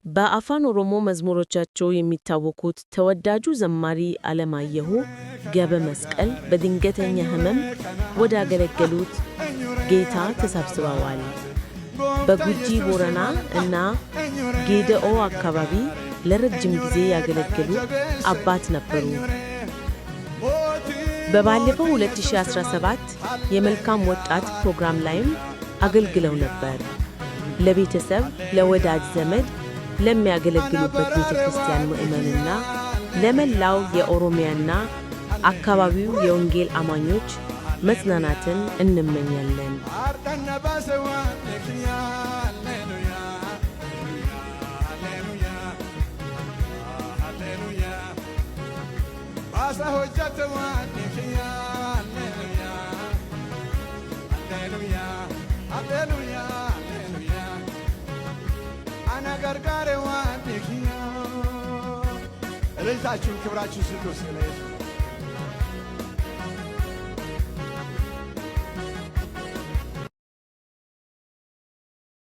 በአፋን ኦሮሞ መዝሙሮቻቸው የሚታወቁት ተወዳጁ ዘማሪ አለማየሁ ገብረ መስቀል በድንገተኛ ሕመም ወዳገለገሉት ጌታ ተሰብስበዋል። በጉጂ ቦረና እና ጌደኦ አካባቢ ለረጅም ጊዜ ያገለገሉ አባት ነበሩ። በባለፈው 2017 የመልካም ወጣት ፕሮግራም ላይም አገልግለው ነበር። ለቤተሰብ፣ ለወዳጅ ዘመድ፣ ለሚያገለግሉበት ቤተክርስቲያን ምዕመንና ለመላው የኦሮሚያና አካባቢው የወንጌል አማኞች መጽናናትን እንመኛለን። አናጋርጋሬ ዋንኪያ እልልታችሁን ክብራችሁን ስጡ።